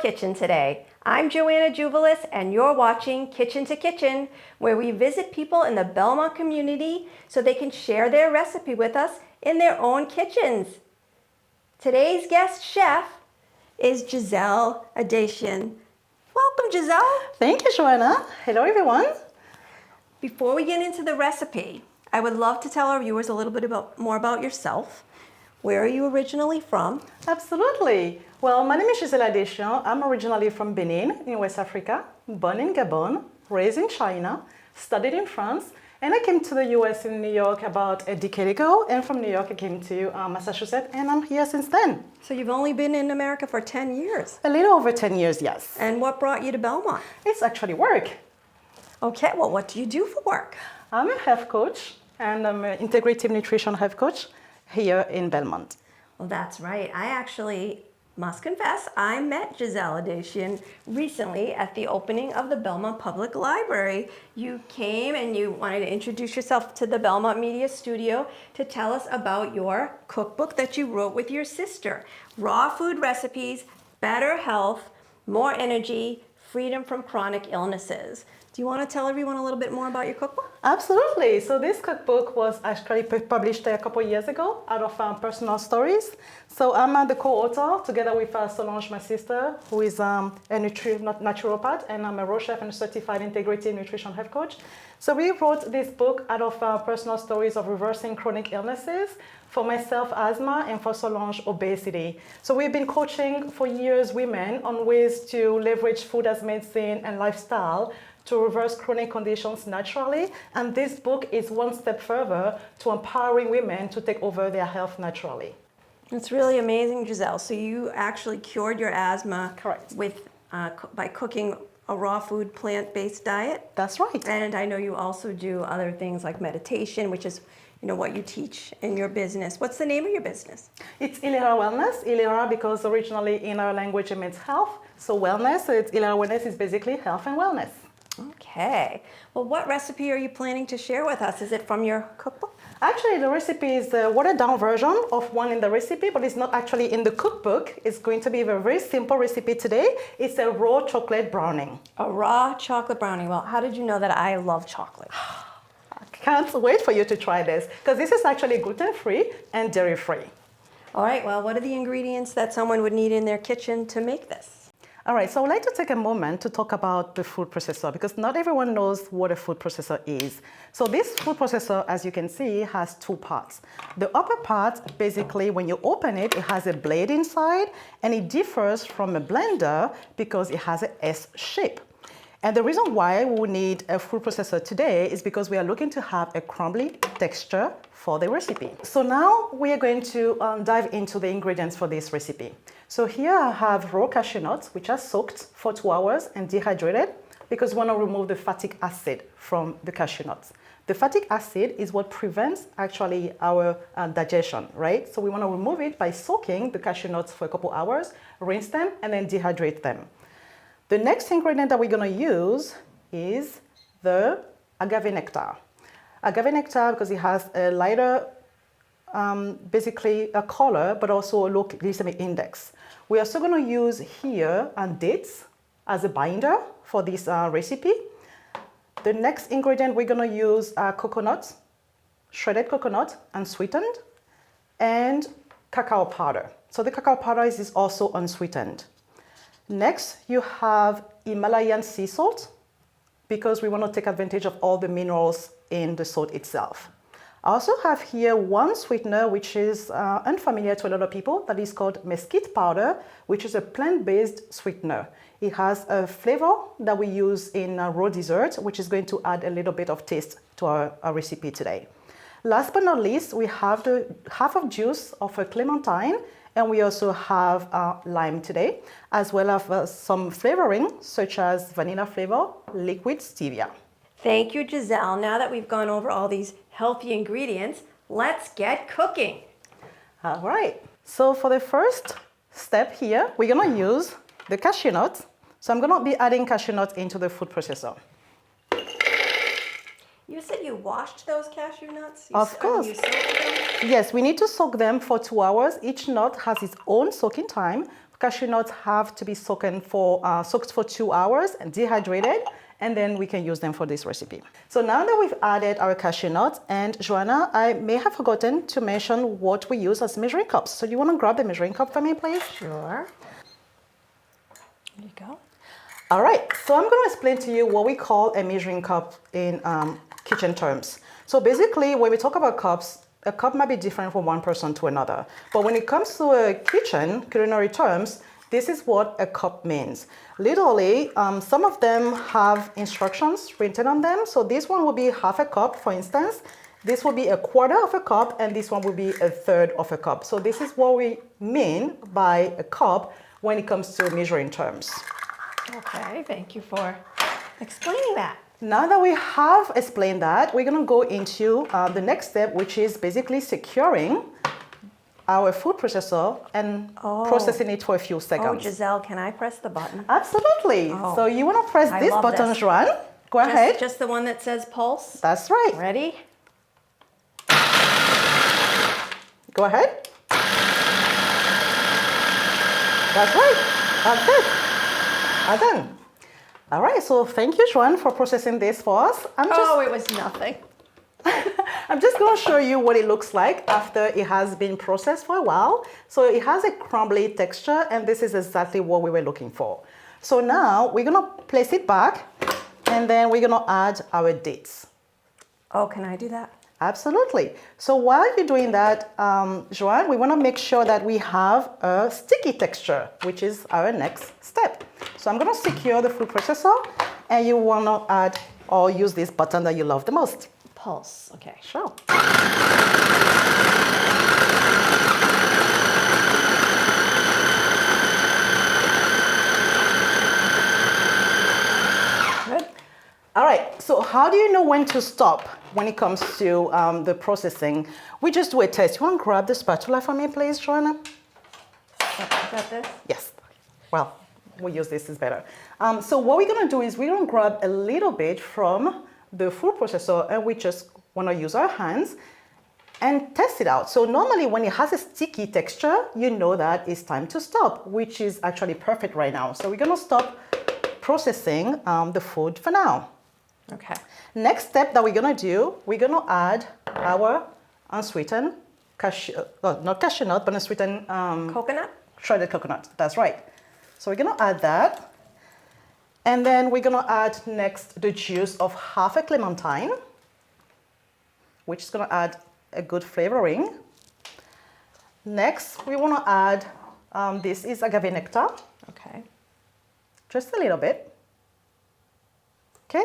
kitchen today. I'm Joanna Tsouvelis, and you're watching Kitchen to Kitchen, where we visit people in the Belmont community so they can share their recipe with us in their own kitchens. Today's guest chef is Gisèle Adechian. Welcome, Gisèle. Thank you, Joanna. Hello, everyone. Before we get into the recipe, I would love to tell our viewers a little bit more about yourself. Where are you originally from? Absolutely. Well, my name is Gisèle Adechian. I'm originally from Benin in West Africa, born in Gabon, raised in China, studied in France, and I came to the US in New York about a decade ago. And from New York, I came to Massachusetts, and I'm here since then. So you've only been in America for 10 years. A little over 10 years, yes. And what brought you to Belmont? It's actually work. Okay, well, what do you do for work? I'm a health coach, and I'm an integrative nutrition health coach here in Belmont. Well, that's right. I actually must confess, I met Gisèle Adechian recently at the opening of the Belmont Public Library. You came and you wanted to introduce yourself to the Belmont Media Studio to tell us about your cookbook that you wrote with your sister. Raw food recipes, better health, more energy, freedom from chronic illnesses. Do you want to tell everyone a little bit more about your cookbook? Absolutely. So this cookbook was actually published a couple of years ago out of personal stories. So I'm the co-author together with Solange, my sister, who is a naturopath, and I'm a raw chef and certified integrative nutrition health coach. So we wrote this book out of personal stories of reversing chronic illnesses, for myself, asthma, and for Solange, obesity. So we've been coaching for years women on ways to leverage food as medicine and lifestyle to reverse chronic conditions naturally. And this book is one step further to empowering women to take over their health naturally. It's really amazing, Gisèle. So you actually cured your asthma. Correct. By cooking a raw food, plant-based diet? That's right. And I know you also do other things like meditation, which is what you teach in your business. What's the name of your business? It's Ilera Wellness. Ilera because originally in our language it means health. So wellness, so it's Ilera Wellness is basically health and wellness. Okay. Well, what recipe are you planning to share with us? Is it from your cookbook? Actually, the recipe is the watered-down version of one in the recipe, but it's not actually in the cookbook. It's going to be a very simple recipe today. It's a raw chocolate brownie. A raw chocolate brownie. Well, how did you know that I love chocolate? I can't wait for you to try this, because this is actually gluten-free and dairy-free. All right. Well, what are the ingredients that someone would need in their kitchen to make this? All right, so I'd like to take a moment to talk about the food processor, because not everyone knows what a food processor is. So this food processor, as you can see, has two parts. The upper part, basically, when you open it, it has a blade inside, and it differs from a blender because it has an S shape. And the reason why we need a food processor today is because we are looking to have a crumbly texture for the recipe. So now we are going to dive into the ingredients for this recipe. So here I have raw cashew nuts, which are soaked for 2 hours and dehydrated, because we want to remove the fatty acid from the cashew nuts. The fatty acid is what prevents actually our digestion, right? So we want to remove it by soaking the cashew nuts for a couple hours, rinse them, and then dehydrate them. The next ingredient that we're going to use is the agave nectar. Agave nectar, because it has a lighter, basically a color, but also a low glycemic index. We're also going to use here dates as a binder for this recipe. The next ingredient we're going to use are coconut, shredded coconut, unsweetened, and cacao powder. So the cacao powder is also unsweetened. Next, you have Himalayan sea salt, because we want to take advantage of all the minerals in the salt itself. I also have here one sweetener, which is unfamiliar to a lot of people, that is called mesquite powder, which is a plant-based sweetener. It has a flavor that we use in raw dessert, which is going to add a little bit of taste to our recipe today. Last but not least, we have the half of juice of a clementine, and we also have lime today, as well as some flavoring, such as vanilla flavor, liquid stevia. Thank you, Gisèle. Now that we've gone over all these healthy ingredients, let's get cooking. All right. So for the first step here, we're going to use the cashew nuts. So I'm going to be adding cashew nuts into the food processor. You said you washed those cashew nuts? Of course. You soaked them? Yes, we need to soak them for 2 hours. Each nut has its own soaking time. cashew nuts have to be soaked for 2 hours and dehydrated, and then we can use them for this recipe. So now that we've added our cashew nuts, and Joanna, I may have forgotten to mention what we use as measuring cups. So you want to grab the measuring cup for me, please? Sure. There you go. All right, so I'm going to explain to you what we call a measuring cup in kitchen terms. So basically, when we talk about cups, a cup might be different from one person to another. But when it comes to a culinary terms, this is what a cup means. Literally, some of them have instructions written on them. So this one will be half a cup, for instance. This will be a quarter of a cup, and this one will be a third of a cup. So this is what we mean by a cup when it comes to measuring terms. Okay, thank you for explaining that. Now that we have explained that, we're going to go into the next step, which is basically securing our food processor and processing it for a few seconds. Oh, Gisèle, can I press the button? Absolutely. Oh, so you want to press this button, Joanne? Go ahead. Just the one that says pulse? That's right. Ready? Go ahead. That's right. That's it. All done. All right, so thank you, Joanne, for processing this for us. It was nothing. I'm just going to show you what it looks like after it has been processed for a while. So it has a crumbly texture, and this is exactly what we were looking for. So now we're going to place it back, and then we're going to add our dates. Oh, can I do that? Absolutely. So while you're doing that, Joanne, we want to make sure that we have a sticky texture, which is our next step. So I'm going to secure the food processor, and you want to add or use this button that you love the most. Pulse, okay. Sure. Good. All right, so how do you know when to stop when it comes to the processing? We just do a test. You want to grab the spatula for me, please, Joanna? Is that this? Yes. Well, we use this is better. So what we're going to do is we're going to grab a little bit from the food processor, and we just want to use our hands and test it out. So normally when it has a sticky texture, you know that it's time to stop, which is actually perfect right now. So we're going to stop processing the food for now. Okay. Next step that we're going to do, we're going to add our unsweetened not cashew nut, but unsweetened Coconut? shredded coconut. That's right. So we're going to add that. And then we're going to add next the juice of half a clementine, which is going to add a good flavoring. Next, we want to add, this is agave nectar. Okay. Just a little bit. Okay.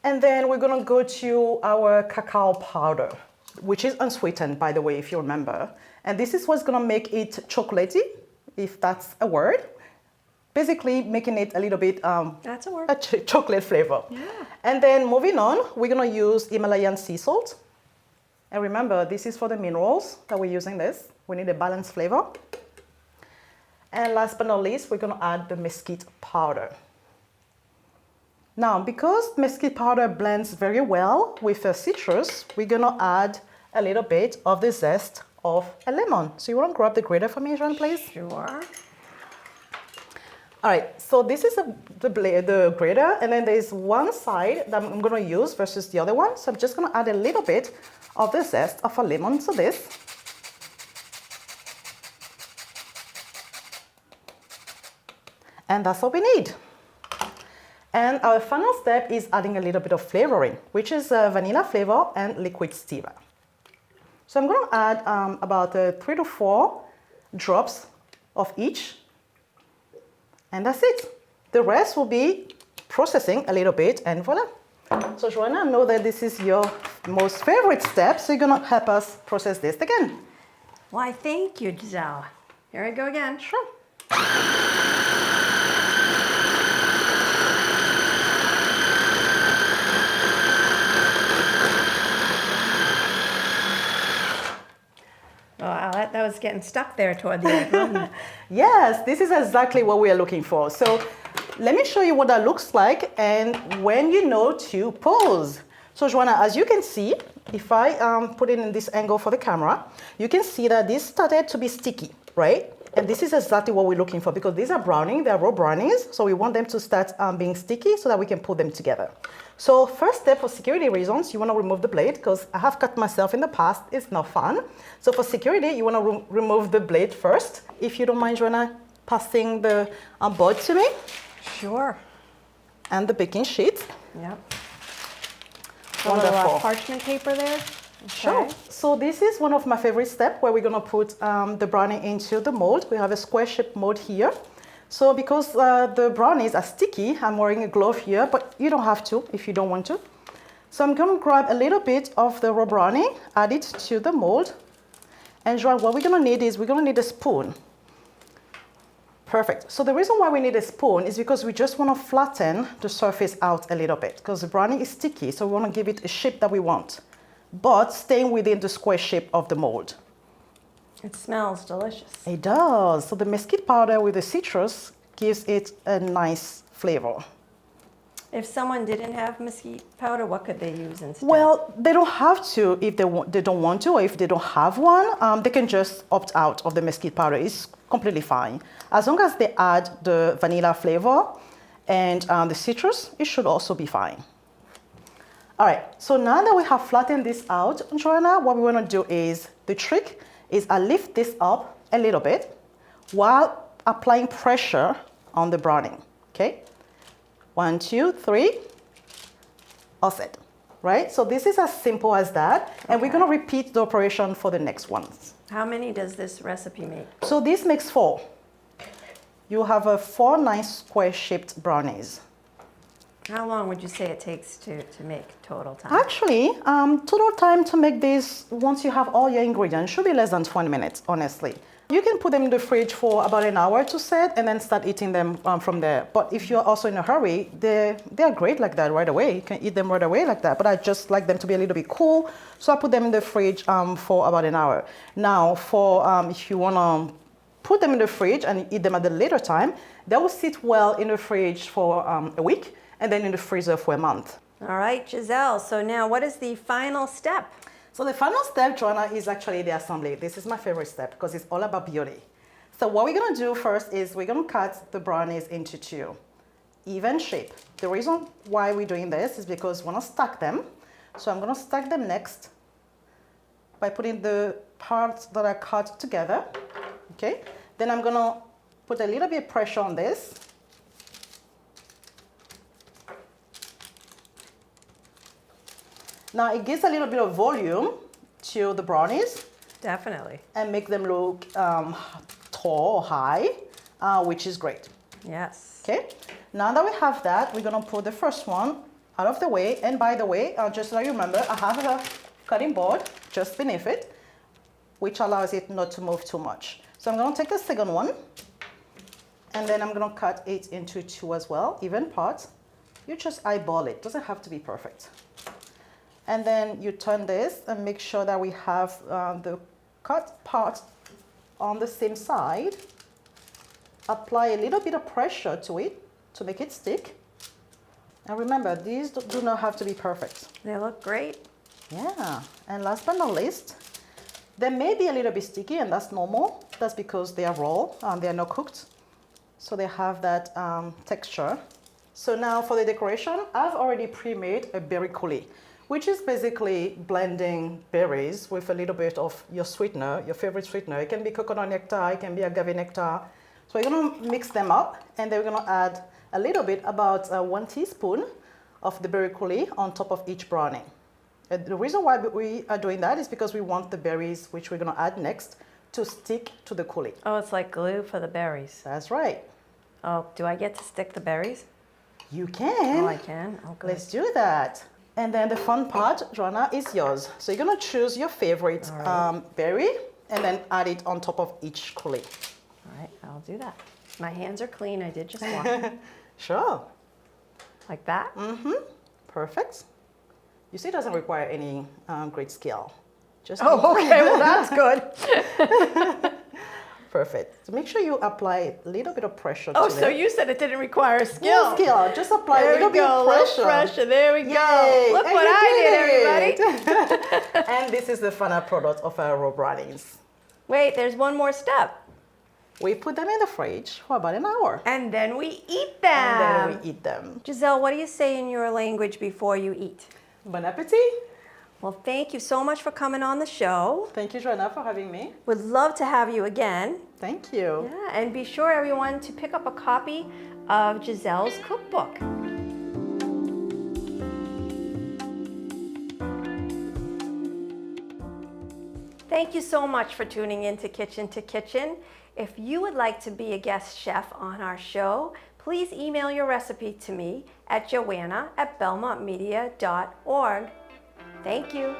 And then we're going to go to our cacao powder, which is unsweetened, by the way, if you remember. And this is what's going to make it chocolatey, if that's a word. Basically making it a little bit That's a word. a chocolate flavor. Yeah. And then moving on, we're going to use Himalayan sea salt. And remember, this is for the minerals that we're using this. We need a balanced flavor. And last but not least, we're going to add the mesquite powder. Now, because mesquite powder blends very well with the citrus, we're going to add a little bit of the zest of a lemon. So you want to grab the grater for me, Jean, please? Sure. All right, so this is the grater, and then there's one side that I'm going to use versus the other one. So I'm just going to add a little bit of the zest of a lemon to this. And that's all we need. And our final step is adding a little bit of flavoring, which is vanilla flavor and liquid stevia. So I'm going to add about 3 to 4 drops of each. And that's it. The rest will be processing a little bit, and voila. So Joanna, I know that this is your most favorite step, so you're going to help us process this again. Why, thank you, Gisèle. Here I go again. Sure. Wow, that was getting stuck there toward the end, wasn't it? Yes, this is exactly what we are looking for. So let me show you what that looks like and when you know to pause. So Joanna, as you can see, if I put it in this angle for the camera, you can see that this started to be sticky, right? And this is exactly what we're looking for because these are brownie, they are raw brownies. So we want them to start being sticky so that we can put them together. So first step, for security reasons, you want to remove the blade because I have cut myself in the past. It's not fun. So for security, you want to remove the blade first. If you don't mind, Joanna, passing the board to me. Sure. And the baking sheet. Yep. Wonderful. A little parchment paper there. Okay. Sure. So this is one of my favorite steps where we're going to put the brownie into the mold. We have a square shaped mold here. So because the brownies are sticky, I'm wearing a glove here, but you don't have to if you don't want to. So I'm going to grab a little bit of the raw brownie, add it to the mold. And Joanne, what we're going to need is we're going to need a spoon. Perfect. So the reason why we need a spoon is because we just want to flatten the surface out a little bit because the brownie is sticky. So we want to give it a shape that we want, but staying within the square shape of the mold. It smells delicious. It does. So the mesquite powder with the citrus gives it a nice flavor. If someone didn't have mesquite powder, what could they use instead? Well, they don't have to if they don't want to, or if they don't have one, they can just opt out of the mesquite powder. It's completely fine. As long as they add the vanilla flavor and the citrus, it should also be fine. All right, so now that we have flattened this out, Joanna, what we want to do is, the trick is I lift this up a little bit while applying pressure on the brownie, okay? 1, 2, 3, all set, right? So this is as simple as that, and we're gonna repeat the operation for the next ones. How many does this recipe make? So this makes 4. You have 4 nice square-shaped brownies. How long would you say it takes to make total time? Actually, total time to make this, once you have all your ingredients, should be less than 20 minutes, honestly. You can put them in the fridge for about an hour to set and then start eating them from there. But if you're also in a hurry, they're great like that right away. You can eat them right away like that. But I just like them to be a little bit cool, so I put them in the fridge for about an hour. Now, for if you want to put them in the fridge and eat them at a later time, they will sit well in the fridge for a week and then in the freezer for a month. All right, Gisèle, so now what is the final step? So the final step, Joanna, is actually the assembly. This is my favorite step because it's all about beauty. So what we're gonna do first is we're gonna cut the brownies into 2, even shape. The reason why we're doing this is because we wanna stack them. So I'm gonna stack them next by putting the parts that are cut together, okay? Then I'm gonna put a little bit of pressure on this. Now it gives a little bit of volume to the brownies. Definitely. And make them look tall or high, which is great. Yes. Okay, now that we have that, we're gonna put the first one out of the way. And by the way, just so you remember, I have a cutting board just beneath it, which allows it not to move too much. So I'm gonna take the second one, and then I'm gonna cut it into 2 as well, even parts. You just eyeball it, doesn't have to be perfect. And then you turn this and make sure that we have the cut part on the same side. Apply a little bit of pressure to it to make it stick. And remember, these do not have to be perfect. They look great. Yeah, and last but not least, they may be a little bit sticky, and that's normal. That's because they are raw and they are not cooked. So they have that texture. So now for the decoration, I've already pre-made a berry coulis, which is basically blending berries with a little bit of your sweetener, your favorite sweetener. It can be coconut nectar, it can be agave nectar. So we're gonna mix them up, and then we're gonna add a little bit, about 1 teaspoon of the berry coulis on top of each brownie. And the reason why we are doing that is because we want the berries, which we're gonna add next, to stick to the coulis. Oh, it's like glue for the berries. That's right. Oh, do I get to stick the berries? You can. Oh, I can? Oh, good. Let's do that. And then the fun part, Joanna, is yours. So you're gonna choose your favorite berry and then add it on top of each coulis. All right, I'll do that. My hands are clean, I did just wash. Sure. Like that? Mm-hmm. Perfect. You see, it doesn't require any great skill. Just Oh, okay, well that's good. Perfect. So make sure you apply a little bit of pressure Oh, to so it. you said it didn't require skill. No skill. Just apply a little bit of pressure. Pressure. There we Yay. go. Look And what you I did, did everybody. And this is the final product of our raw brownies. Wait, there's one more step. We put them in the fridge for about an hour. And then we eat them. And then we eat them. Gisèle, what do you say in your language before you eat? Bon appetit. Well, thank you so much for coming on the show. Thank you, Joanna, for having me. Would love to have you again. Thank you. Yeah, and be sure, everyone, to pick up a copy of Gisèle's cookbook. Thank you so much for tuning in to Kitchen to Kitchen. If you would like to be a guest chef on our show, please email your recipe to me at joanna@belmontmedia.org. Thank you.